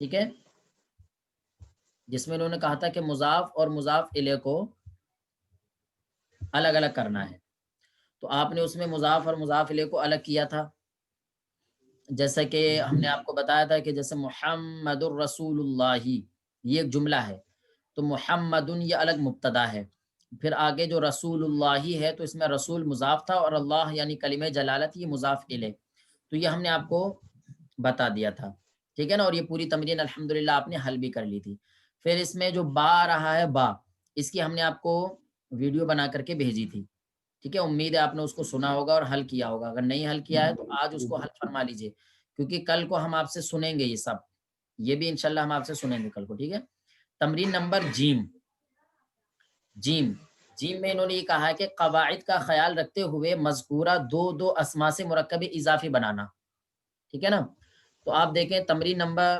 ٹھیک ہے، جس میں انہوں نے کہا تھا کہ مضاف اور مضاف الیہ کو الگ الگ کرنا ہے، تو آپ نے اس میں مضاف اور مضاف الیہ کو الگ کیا تھا، جیسا کہ ہم نے آپ کو بتایا تھا کہ جیسے محمد الرسول اللہ یہ ایک جملہ ہے، تو محمد یہ الگ مبتدا ہے، پھر آگے جو رسول اللہ ہے تو اس میں رسول مضاف تھا اور اللہ یعنی کلمہ جلالت یہ مضاف الیہ، تو یہ ہم نے آپ کو بتا دیا تھا، ٹھیک ہے نا، اور یہ پوری تمرین الحمدللہ آپ نے حل بھی کر لی تھی۔ پھر اس میں جو با رہا ہے با، اس کی ہم نے آپ کو ویڈیو بنا کر کے بھیجی تھی، ٹھیک ہے، امید ہے آپ نے اس کو سنا ہوگا اور حل کیا ہوگا، اگر نہیں حل کیا ہے تو آج اس کو حل فرما لیجئے، کیونکہ کل کو ہم آپ سے سنیں گے یہ سب، یہ بھی انشاءاللہ ہم آپ سے سنیں گے کل کو، ٹھیک ہے۔ تمرین نمبر جیم، جیم جیم میں انہوں نے یہ کہا ہے کہ قواعد کا خیال رکھتے ہوئے مذکورہ دو دو اسما سے مرکب اضافی بنانا، ٹھیک ہے نا، تو آپ دیکھیں تمرین نمبر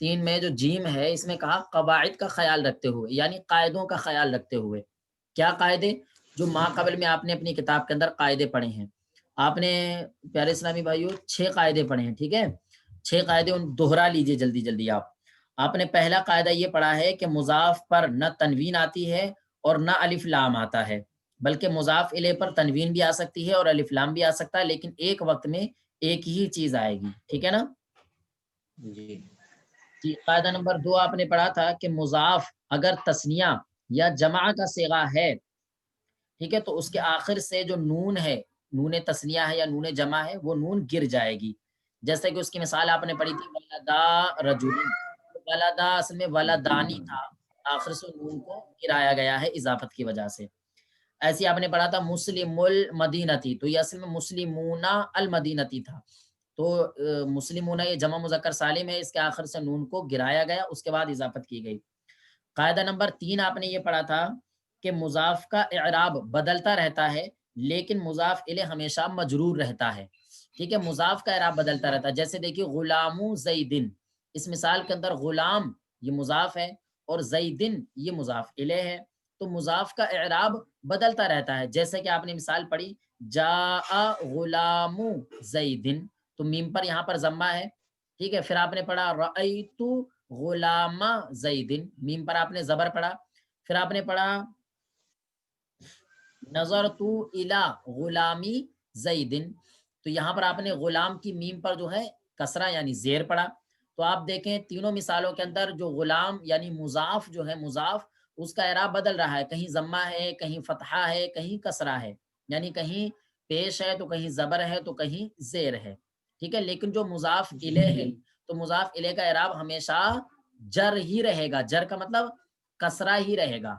3 میں جو جیم ہے اس میں کہا قواعد کا خیال رکھتے ہوئے، یعنی قاعدوں کا خیال رکھتے ہوئے، کیا قاعدے؟ جو ماہ قبل میں آپ نے اپنی کتاب کے اندر قاعدے پڑھے ہیں، آپ نے پیارے اسلامی بھائیوں 6 قاعدے پڑھے ہیں، ٹھیک ہے، 6 قاعدے ان دوہرا لیجئے جلدی جلدی آپ نے پہلا قاعدہ یہ پڑھا ہے کہ مضاف پر نہ تنوین آتی ہے اور نہ الف لام آتا ہے، بلکہ مضاف الیہ پر تنوین بھی آ سکتی ہے اور الف لام بھی آ سکتا ہے، لیکن ایک وقت میں ایک ہی چیز آئے گی، ٹھیک ہے نا جی جی۔ قاعدہ نمبر 2 آپ نے پڑھا تھا کہ مضاف اگر تثنیہ یا جمع کا صیغہ ہے، ٹھیک ہے، تو اس کے آخر سے جو نون ہے، نون تثنیہ ہے یا نون جمع ہے، وہ نون گر جائے گی، جیسے کہ اس کی مثال آپ نے پڑھی تھی ولدا رجلن، ولدا اصل میں ولدانی تھا، آخر سے نون کو گرایا گیا ہے اضافت کی وجہ سے۔ ایسے آپ نے پڑھا تھا مسلم المدینتی، تو یہ اصل میں مسلمون المدینتی تھا، تو مسلمون یہ جمع مذکر سالم ہے، اس کے آخر سے نون کو گرایا گیا، اس کے بعد اضافت کی گئی۔ قاعدہ نمبر 3 آپ نے یہ پڑھا تھا کہ مضاف کا اعراب بدلتا رہتا ہے لیکن مضاف الیہ ہمیشہ مجرور رہتا ہے، ٹھیک ہے، مضاف کا اعراب بدلتا رہتا ہے، جیسے دیکھیے غلام زیدن، اس مثال کے اندر غلام یہ مضاف ہے اور زیدن یہ مضاف الیہ ہے، تو مضاف کا اعراب بدلتا رہتا ہے، جیسے کہ آپ نے مثال پڑھی جاء غلام زیدن، تو میم پر یہاں پر ضمہ ہے، ٹھیک ہے، پھر آپ نے پڑھا رأیت غلام زیدن، میم پر آپ نے زبر پڑھا، پھر آپ نے پڑھا نظرت الی غلامی زیدن، تو یہاں پر آپ نے غلام کی میم پر جو ہے کسرہ یعنی زیر پڑھا، تو آپ دیکھیں تینوں مثالوں کے اندر جو غلام یعنی مضاف جو ہے مضاف، اس کا اعراب بدل رہا ہے، کہیں ضمہ ہے، کہیں فتحہ ہے، کہیں کسرہ ہے، یعنی کہیں پیش ہے تو کہیں زبر ہے تو کہیں زیر ہے، ٹھیک ہے، لیکن جو مضاف الیہ ہے تو مضاف الیہ کا اعراب ہمیشہ جر ہی رہے گا، جر کا مطلب کسرہ ہی رہے گا،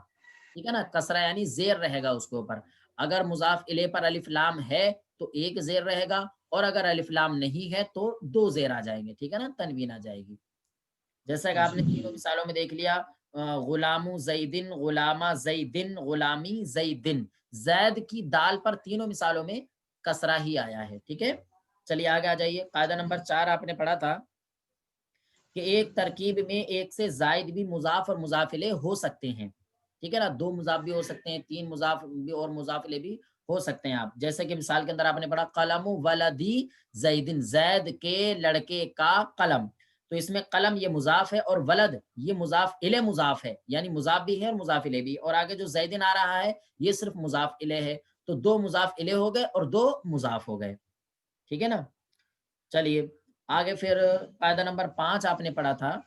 ٹھیک ہے نا، کسرہ یعنی زیر رہے گا اس کے اوپر، اگر مضاف الیہ پر الف لام ہے تو ایک زیر رہے گا، اور اگر الف لام نہیں ہے تو 2 زیر آ جائیں گے، ٹھیک ہے نا، تنوین آ جائے گی، جیسا کہ آپ نے تینوں مثالوں میں دیکھ لیا، غلام زیدن، غلامہ زیدن، غلامی زیدن، زید کی دال پر تینوں مثالوں میں کسرہ ہی آیا ہے، ٹھیک ہے، چلیے آگے آ جائیے۔ قاعدہ نمبر 4 آپ نے پڑھا تھا کہ ایک ترکیب میں ایک سے زائد بھی مضاف اور مضاف الیہ ہو سکتے ہیں، ٹھیک ہے نا، 2 مضاف بھی ہو سکتے ہیں، 3 مضاف بھی اور مضاف الیہ بھی ہو سکتے ہیں آپ، جیسے کہ مثال کے اندر آپ نے پڑھا قلم ولدی زیدن، زید کے لڑکے کا قلم، تو اس میں قلم یہ مضاف ہے اور ولد یہ مضاف الیہ مضاف ہے، یعنی مضاف بھی ہے اور مضاف الیہ بھی، اور آگے جو زیدن آ رہا ہے یہ صرف مضاف الیہ ہے، تو 2 مضاف الیہ ہو گئے اور 2 مضاف ہو گئے، ٹھیک ہے نا۔ چلیے آگے پھر قاعدہ نمبر 5 آپ نے پڑھا تھا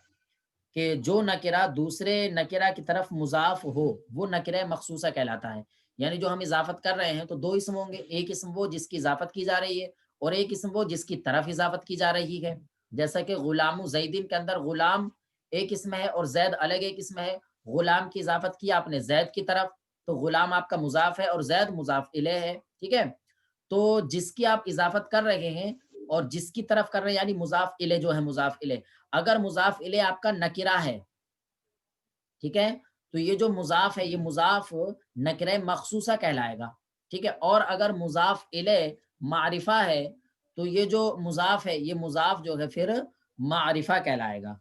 کہ جو نکرہ دوسرے نکرہ کی طرف مضاف ہو وہ نکرہ مخصوصہ کہلاتا ہے، یعنی جو ہم اضافت کر رہے ہیں تو 2 اسم ہوں گے، ایک اسم وہ جس کی اضافت کی جا رہی ہے اور ایک اسم وہ جس کی طرف اضافت کی جا رہی ہے، جیسا کہ غلام زیدین کے اندر غلام ایک اسم ہے اور زید الگ ایک اسم ہے، غلام کی اضافت کی آپ نے زید کی طرف تو غلام آپ کا مضاف ہے اور زید مضاف الیہ ہے، ٹھیک ہے، تو جس کی آپ اضافت کر رہے ہیں اور جس کی طرف کر رہے ہیں یعنی مضاف الیہ جو ہے مضاف الیہ، اگر مضاف الیہ آپ کا نکرہ ہے، ٹھیک ہے، تو یہ جو مضاف ہے یہ مضاف نکرہ مخصوصہ کہلائے گا، ٹھیک ہے، اور اگر مضاف الیہ معرفہ ہے تو یہ جو مضاف ہے یہ مضاف جو ہے پھر معرفہ کہلائے گا،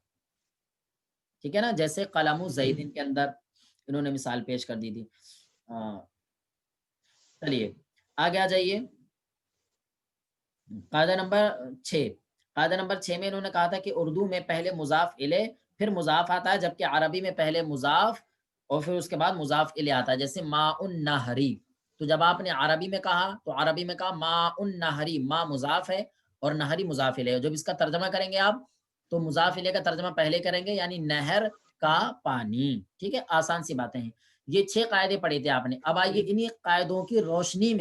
ٹھیک ہے نا، جیسے قلم زیدن کے اندر انہوں نے مثال پیش کر دی تھی۔ چلیے آگے آ جائیے، قاعدہ نمبر 6 قاعدہ نمبر 6 میں انہوں نے کہا تھا کہ اردو میں پہلے مضاف الیہ پھر مضاف آتا ہے، جبکہ عربی میں پہلے مضاف اور پھر اس کے بعد مضاف الیہ آتا ہے، جیسے ماء النہری۔ تو جب آپ نے عربی میں کہا تو عربی میں کہا ماء النہری، ماء مضاف ہے اور نہری مضاف الیہ ہے۔ جب اس کا ترجمہ کریں گے آپ تو مضاف الیہ کا ترجمہ پہلے کریں گے، یعنی نہر کا پانی، ٹھیک ہے، آسان سی باتیں ہیں۔ یہ 6 قاعدے پڑھے تھے آپ نے۔ اب آئیے انہی قاعدوں کی روشنی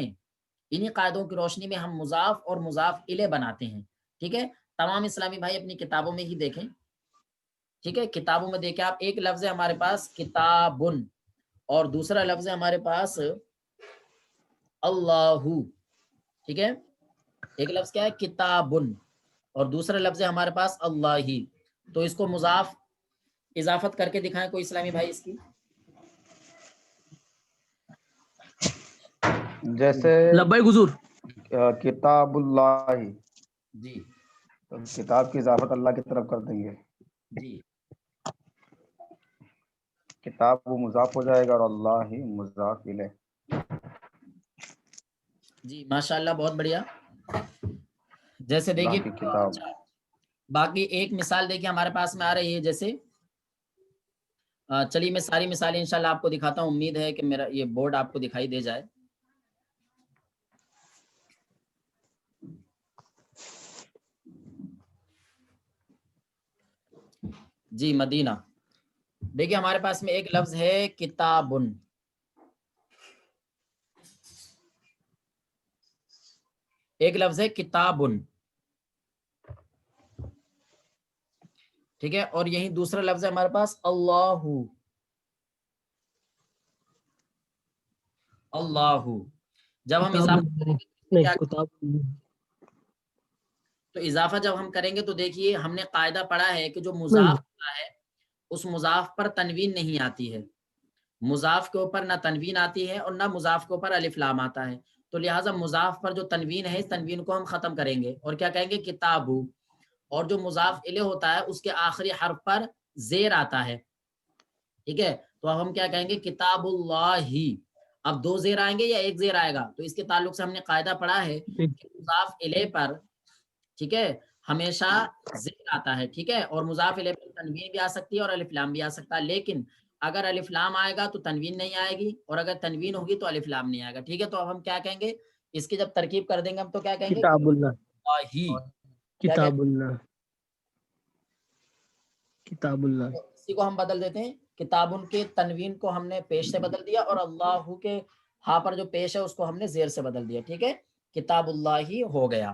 میں ہم مضاف اور مضاف الیہ بناتے ہیں، ٹھیک ہے۔ تمام اسلامی بھائی اپنی کتابوں میں ہی دیکھیں، ٹھیک ہے، کتابوں میں دیکھیں آپ، ایک لفظ ہے ہمارے پاس کتابن اور دوسرا لفظ ہے ہمارے پاس اللہ، ٹھیک ہے، ایک لفظ کیا ہے کتابن اور دوسرا لفظ ہے ہمارے پاس اللہ ہی۔ تو اس کو مضاف اضافت کر کے دکھائیں کوئی اسلامی بھائی اس کی۔ جیسے لبیک حضور۔ کتاب اللہ، جی تو کتاب کی اضافت اللہ کی طرف کر دیں گے، جی کتاب وہ مضاف ہو جائے گا اور اللہ ہی مضاف الیہ۔ جی ماشاء اللہ، بہت بڑھیا۔ جیسے اللہ دیکھیے کی کتاب۔ باقی ایک مثال دیکھیے ہمارے پاس میں آ رہی ہے، جیسے چلیے میں ساری مثالیں انشاءاللہ آپ کو دکھاتا ہوں، امید ہے کہ میرا یہ بورڈ آپ کو دکھائی دے جائے۔ جی مدینہ، دیکھیے ہمارے پاس میں ایک لفظ ہے کتابن، ایک لفظ ہے کتابن، ٹھیک ہے، اور یہی دوسرا لفظ ہے ہمارے پاس اللہ، اللہ۔ جب ہم اضافہ کریں گے تو نہیں کیا، کتاب تو اضافہ جب ہم کریں گے تو دیکھیے ہم نے قاعدہ پڑھا ہے کہ جو نہیں، مضاف ہوتا ہے اس مضاف پر تنوین نہیں آتی ہے، مضاف کے اوپر نہ تنوین آتی ہے اور نہ مضاف کے اوپر الف لام آتا ہے، تو لہٰذا مضاف پر جو تنوین ہے اس تنوین کو ہم ختم کریں گے اور کیا کہیں گے کتابو، اور جو مضاف الیہ ہوتا ہے اس کے آخری حرف پر زیر آتا ہے، ٹھیک ہے، تو اب ہم کیا کہیں گے کتاب اللہ ہی۔ اب 2 زیر آئیں گے یا 1 زیر آئے گا، تو اس کے تعلق سے ہم نے قاعدہ پڑھا ہے کہ مضاف الیہ پر، ٹھیک ہے، ہمیشہ زیر آتا ہے، ٹھیک ہے، اور مضاف الیہ پر تنوین بھی آ سکتی ہے اور الف لام بھی آ سکتا ہے، لیکن اگر الف لام آئے گا تو تنوین نہیں آئے گی اور اگر تنوین ہوگی تو الف لام نہیں آئے گا، ٹھیک ہے۔ تو اب ہم کیا کہیں گے، اس کی جب ترکیب کر دیں گے ہم تو کیا کہیں گے کتاب اللہ، ہی، کیا کہیں کتاب اللہ، کتاب اللہ، گے؟ اسی کو ہم بدل دیتے ہیں، کتابن کے تنوین کو ہم نے پیش سے بدل دیا اور اللہ کے ہاں پر جو پیش ہے اس کو ہم نے زیر سے بدل دیا، ٹھیک ہے، کتاب اللہ ہی ہو گیا۔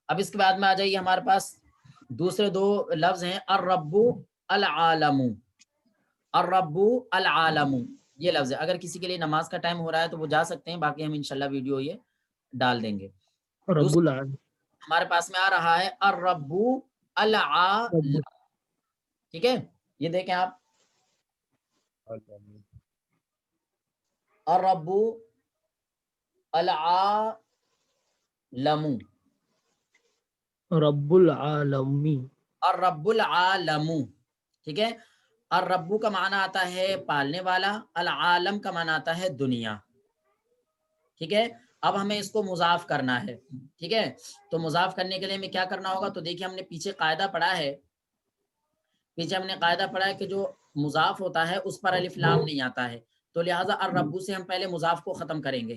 اب اس کے بعد میں آ جائیے ہمارے پاس دوسرے 2 لفظ ہیں الرب العالم، الرب العالم، یہ لفظ ہے، اگر کسی کے لیے نماز کا ٹائم ہو رہا ہے تو وہ جا سکتے ہیں، باقی ہم انشاءاللہ ویڈیو یہ ڈال دیں گے۔ رب دوسرا العالمین، ہمارے پاس میں آ رہا ہے الرب العالم، ٹھیک ہے، یہ دیکھیں آپ، الرب العالم، رب العالمین، الرب العالم، ٹھیک ہے، الرب کا معنی آتا ہے پالنے والا، العالم کا معنی آتا ہے دنیا، ٹھیک ہے۔ اب ہمیں اس کو مضاف کرنا ہے، ٹھیک ہے، تو مضاف کرنے کے لیے ہمیں کیا کرنا ہوگا، تو دیکھیے ہم نے پیچھے قاعدہ پڑھا ہے، کہ جو مضاف ہوتا ہے اس پر الف لام نہیں آتا ہے، تو لہٰذا الرب سے ہم پہلے مضاف کو ختم کریں گے،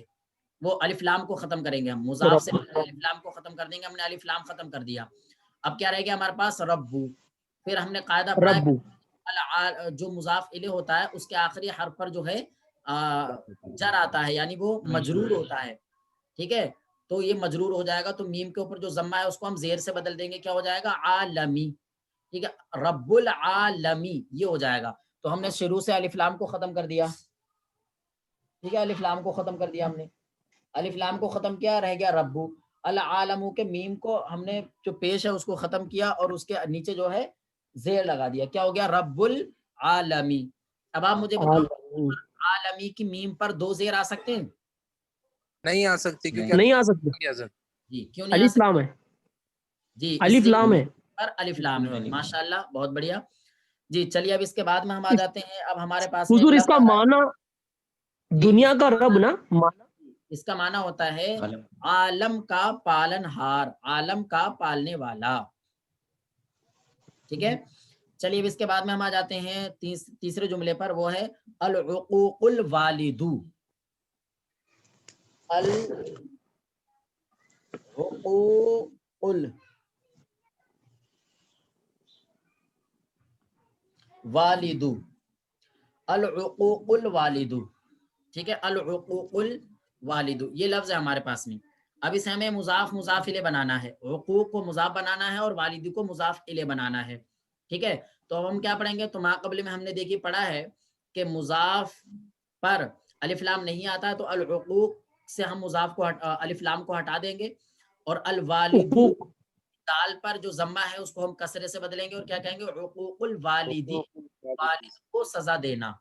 وہ الف لام کو ختم کریں گے، ہم مضاف سے پہلے الف لام کو ختم کر دیں گے، ہم نے الف لام ختم کر دیا، اب کیا رہ گیا ہمارے پاس ربو، پھر ہم نے قاعدہ پڑھا رب، ہے جو مضاف الیہ ہوتا ہے اس کے آخری حرف پر جو ہے جر آتا ہے، یعنی وہ مجرور ہوتا ہے، ٹھیک ہے، تو یہ مجرور ہو جائے گا، تو میم کے اوپر جو ضمہ ہے اس کو ہم زیر سے بدل دیں گے، کیا ہو جائے گا عالمی، ٹھیک ہے، رب العالمی یہ ہو جائے گا، تو ہم نے شروع سے الف لام کو ختم کر دیا، ٹھیک ہے، الف لام کو ختم کر دیا ہم نے، الف لام کو ختم کیا، رہ گیا ربو، العالم کے میم کو ہم نے جو پیش ہے اس کو ختم کیا اور اس کے نیچے جو ہے زیر لگا دیا، کیا ہو گیا رب العالمی۔ اب آپ مجھے بتاؤ عالمین، عالمی کی میم پر 2 زیر آ سکتے ہیں؟ نہیں آ سکتی، کیونکہ نہیں آ سکتے، جی کیوں نہیں آ الف سکتے؟ لام ہے، جی اس الف لیے لام ہے، پر الف لام ہے، ماشاءاللہ بہت بڑھیا۔ جی چلیے اب اس کے بعد میں ہم آ جاتے ہیں، اب ہمارے پاس میں ایک حضور اس لفظ کا آ رہا ہے، معنی جی دنیا کا رب نا، اس کا معنی ہوتا ہے عالم کا پالن ہار، عالم کا پالنے والا، ٹھیک ہے. چلیے اب اس کے بعد میں ہم آ جاتے ہیں تیسرے جملے پر, وہ ہے العقوق الوالد. العقوق الوالد. العقوق الوالد, ٹھیک ہے, العقوق الوالد یہ لفظ ہے ہمارے پاس میں. اب اسے ہمیں مضاف مضاف الیہ بنانا ہے, عقوق کو مضاف بنانا ہے اور والد کو مضاف الیہ بنانا ہے. ٹھیک ہے, تو اب ہم کیا پڑھیں گے, تو ما قبل میں ہم نے دیکھی پڑھا ہے کہ مضاف پر الف لام نہیں آتا تو العقوق سے ہم مضاف کو الف لام کو ہٹا دیں گے, اور الوالد حقوق دال پر جو ضمہ ہے اس کو ہم کسرے سے بدلیں گے اور کیا کہیں گے, عقوق الوالدی, والد کو سزا دینا.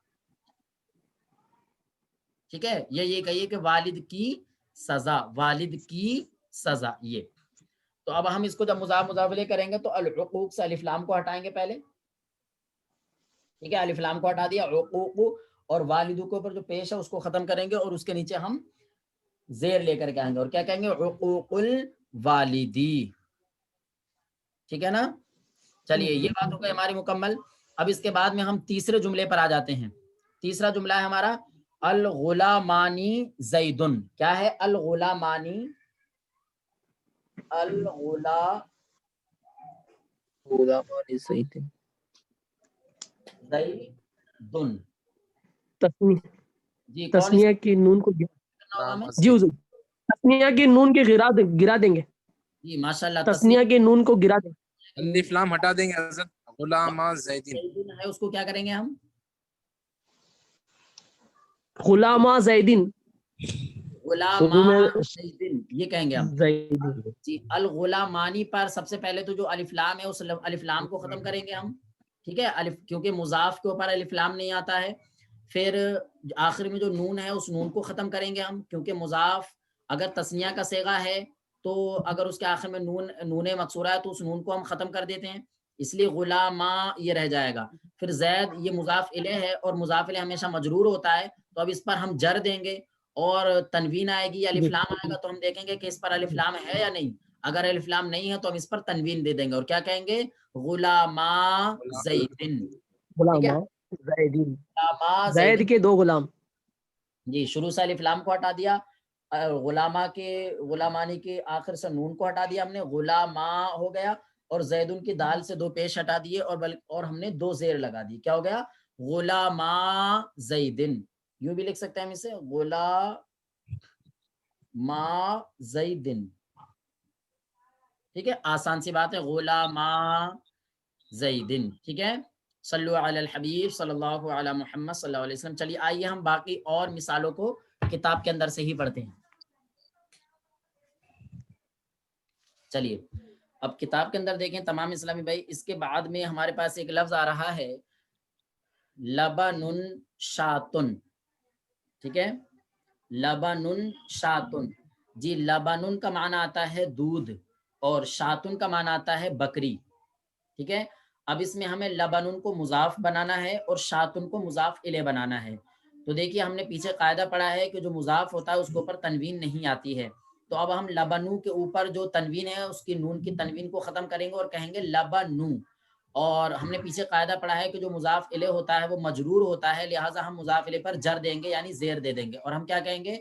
ٹھیک ہے, یہ کہیے کہ والد کی سزا, والد کی سزا. یہ تو اب ہم اس کو جب مضاف مضاف الیہ کریں گے تو العقوق سے الف لام کو ہٹائیں گے پہلے. ٹھیک ہے, الف لام کو ہٹا دیا, عقوق اور والد کے اوپر جو پیش ہے اس کو ختم کریں گے اور اس کے نیچے ہم زیر لے کر کے آئیں گے اور کیا کہیں گے, عقوق الوالدی. ٹھیک ہے نا. چلیے یہ بات ہو گئی ہماری مکمل. اب اس کے بعد میں ہم تیسرے جملے پر آ جاتے ہیں. تیسرا جملہ ہے ہمارا الغلامانی زیدن. کیا ہے الغلامانی؟ غلامان زیدن. زیدن. جی کون اس تسنیہ کی نون کو کرنا ہوگا ہمیں؟ جی حضور, تسنیہ کی نون کے گرا دیں گے. جی ماشاءاللہ. تسنیہ کی نون کو گرا دیں. الف لام ہٹا دیں گے حضرت, غلام زیدین. زیدن ہے اس کو کیا کریں گے ہم؟ غلامہ زیدن. اردو میں غلاما زیدن یہ کہیں گے ہم. زیدن. جی الغلامانی پر سب سے پہلے تو جو الف لام ہے اس الف لام کو ختم کریں گے ہم. ٹھیک ہے, الف کیونکہ مضاف کے اوپر الف لام نہیں آتا ہے. پھر آخر میں جو نون ہے اس نون کو ختم کریں گے ہم, کیونکہ مضاف اگر تسنیہ کا صیغہ ہے تو اگر اس کے آخر میں نون مقصورہ ہے تو اس نون کو ہم ختم کر دیتے ہیں, اس لیے غلاما یہ رہ جائے گا. پھر زید یہ مضاف الیہ ہے اور مضاف الیہ ہمیشہ مجرور ہوتا ہے, تو اب اس پر ہم جر دیں گے اور تنوین آئے گی, الف لام آئے گا تو ہم دیکھیں گے کہ اس پر الف لام ہے یا نہیں. اگر الف لام نہیں ہے تو ہم اس پر تنوین دے دیں گے اور کیا کہیں گے, غلاما زیدن. غلامہ زیدن. غلاما زید زیدن. کے دو غلام. جی شروع سے الف لام کو ہٹا دیا, غلامہ کے غلامانی کے آخر سے نون کو ہٹا دیا ہم نے, غلاما ہو گیا, اور زیدن کی دال سے دو پیش ہٹا دیے اور ہم نے دو زیر لگا دی. کیا ہو گیا, غلاما زیدن. یوں بھی لکھ سکتے ہیں ہم اسے, غلاما زیدن. ٹھیک ہے, آسان سی بات ہے, غلاما زیدن. ٹھیک ہے, صلو علی الحبیب صلی اللہ علی محمد صلی اللہ علیہ وسلم. چلیے آئیے ہم باقی اور مثالوں کو کتاب کے اندر سے ہی پڑھتے ہیں. چلیے اب کتاب کے اندر دیکھیں تمام اسلامی بھائی, اس کے بعد میں ہمارے پاس ایک لفظ آ رہا ہے لبن شاتن. ٹھیک ہے, لبن شاتن. جی لبن کا معنی آتا ہے دودھ اور شاتن کا معنی آتا ہے بکری. ٹھیک ہے, اب اس میں ہمیں لبن کو مضاف بنانا ہے اور شاتن کو مضاف الیہ بنانا ہے. تو دیکھیے ہم نے پیچھے قاعدہ پڑھا ہے کہ جو مضاف ہوتا ہے اس کے اوپر تنوین نہیں آتی ہے, تو اب ہم لبنو کے اوپر جو تنوین ہے اس کی نون کی تنوین کو ختم کریں گے اور کہیں گے لبنو. اور ہم نے پیچھے قاعدہ پڑھا ہے کہ جو مضاف الیہ ہوتا ہے وہ مجرور ہوتا ہے, لہٰذا ہم مضاف الیہ پر جر دیں گے یعنی زیر دے دیں گے, اور ہم کیا کہیں گے,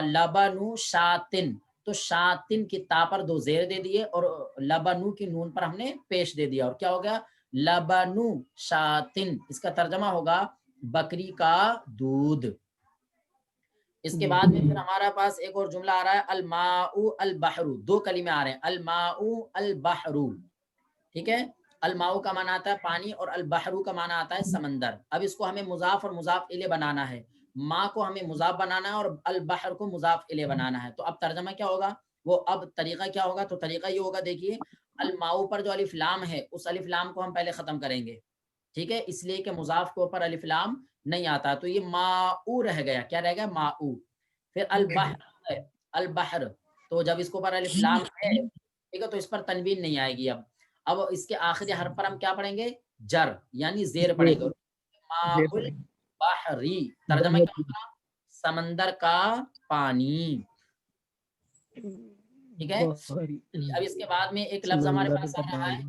لبنو شاتن. تو شاتن کی تا پر دو زیر دے دیے اور لبنو کی نون پر ہم نے پیش دے دیا, اور کیا ہو گیا, لبنو شاتن. اس کا ترجمہ ہوگا بکری کا دودھ. اس کے بعد میں پھر ہمارا پاس ایک اور جملہ آ رہا ہے الماء البحر. دو کلمے آ رہے ہیں, الماء البحر. ٹھیک ہے, الماء کا معنی آتا ہے پانی اور البحر کا معنی آتا ہے سمندر. اب اس کو ہمیں مضاف اور مضاف الیہ بنانا ہے, ماء کو ہمیں مضاف بنانا ہے اور البحر کو مضاف الیہ بنانا ہے. تو اب ترجمہ کیا ہوگا, وہ اب طریقہ کیا ہوگا, تو طریقہ یہ ہوگا, دیکھیے الماء پر جو الف لام ہے اس الف لام کو ہم پہلے ختم کریں گے. ٹھیک ہے, اس لیے کہ مضاف کے اوپر الف لام نہیں آتا, تو یہ ماء رہ گیا. کیا رہ گیا, ماء. پھر البحر ہے, البحر, تو جب اس کے اوپر الف لام ہے ٹھیک ہے تو اس پر تنوین نہیں آئے گی. اب اس کے آخری حرف پر ہم کیا پڑھیں گے, جر یعنی زیر پڑیں گے. ماء البحری ترجمہ کیا ہوگا, سمندر کا پانی. ٹھیک ہے, اب اس کے بعد میں ایک لفظ ہمارے پاس آ رہا ہے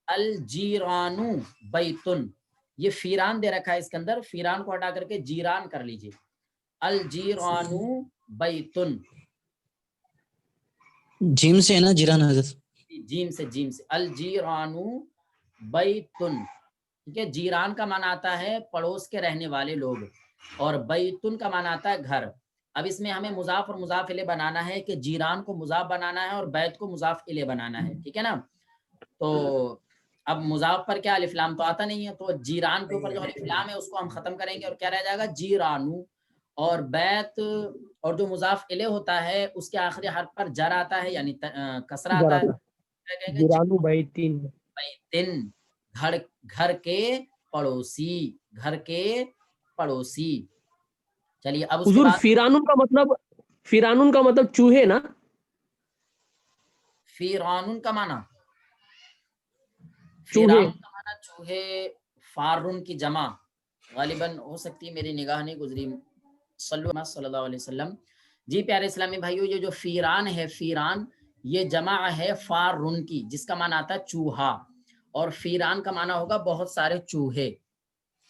الجیرانو بیتن، یہ فیران دے رکھا ہے اس کے اندر، فیران کو ہٹا کر کے جیران کر لیجئے، الجیرانو بیتن، جیم سے ہے نا جیران حضرت؟ جیم سے الجیرانو بیتن، ٹھیک ہے. جیران کا معنی آتا ہے پڑوس کے رہنے والے لوگ، اور بیتن کا معنی آتا ہے گھر. اب اس میں ہمیں مضاف اور مضاف الیہ بنانا ہے کہ جیران کو مضاف بنانا ہے اور بیت کو مضاف الیہ بنانا ہے، ٹھیک ہے نا. تو اب مضاف پر کیا الف لام تو آتا نہیں ہے، تو جیران کے اوپر جو الف لام ہے اس کو ہم ختم کریں گے اور کیا رہ جائے گا جیرانو. اور بیت اور جو مضاف الیہ ہوتا ہے اس کے آخری حرف پر جر آتا ہے یعنی کسرہ آتا ہے، کیا کہیں گے جیرانو بیتین، بیتن، گھر کے پڑوسی، گھر کے پڑوسی. چلیے اب اس کے حضور بعد فیرانون کا مطلب چوہے نا؟ فیرانون کا معنی چوہے. فیرانون کا معنی چوہے، فارون کی جمع غالباً ہو سکتی ہے، میری نگاہ نہیں گزری. صلی اللہ علیہ وسلم. جی پیارے اسلامی بھائیو، یہ جو فیران ہے، فیران یہ جمع ہے فارن کی، جس کا معنی آتا ہے چوہا، اور فیران کا معنی ہوگا بہت سارے چوہے.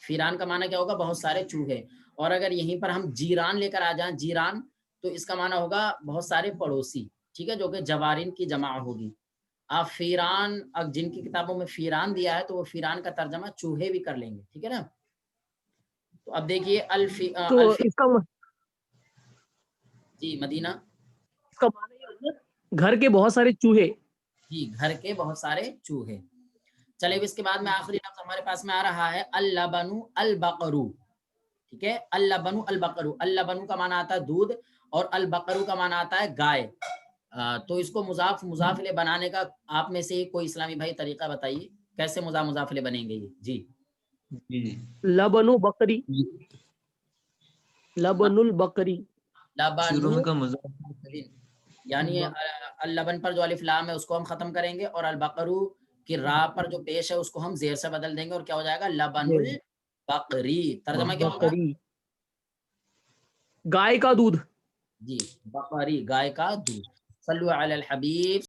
فیران کا معنی کیا ہوگا؟ بہت سارے چوہے. اور اگر یہیں پر ہم جیران لے کر آ جائیں، جیران، تو اس کا معنی ہوگا بہت سارے پڑوسی، ٹھیک ہے، جو کہ جوارین کی جمع ہوگی. آپ فیران، اب جن کی کتابوں میں فیران دیا ہے تو وہ فیران کا ترجمہ چوہے بھی کر لیں گے، ٹھیک ہے نا. تو اب دیکھیے تو اس کا جی مدینہ، معنی یہ ہوتا ہے گھر کے بہت سارے چوہے. جی گھر کے بہت سارے چوہے. چلے اس کے بعد میں آخری لفظ ہمارے پاس میں آ رہا ہے اللبن البقرو، ٹھیک ہے. اللبن البقرو، اللبن کا معنی آتا ہے دودھ اور البقرو کا معنی آتا ہے گائے. تو اس کو مضاف الیہ بنانے کا آپ میں سے کوئی اسلامی بھائی طریقہ بتائیے کیسے مضاف الیہ بنیں گے یہ. جی لبنو بکری، لبن البقری، لبن کا مضاف، یعنی اللبن پر جو الف لام ہے اس کو ہم ختم کریں گے، اور البقرو کی را پر جو پیش ہے اس کو ہم زیر سے بدل دیں گے، اور کیا ہو جائے گا لبن البقری. ترجمہ کیا ہوگا؟ بکری، گائے کا دودھ. جی بقری، گائے کا دودھ. صلو علی الحبیب.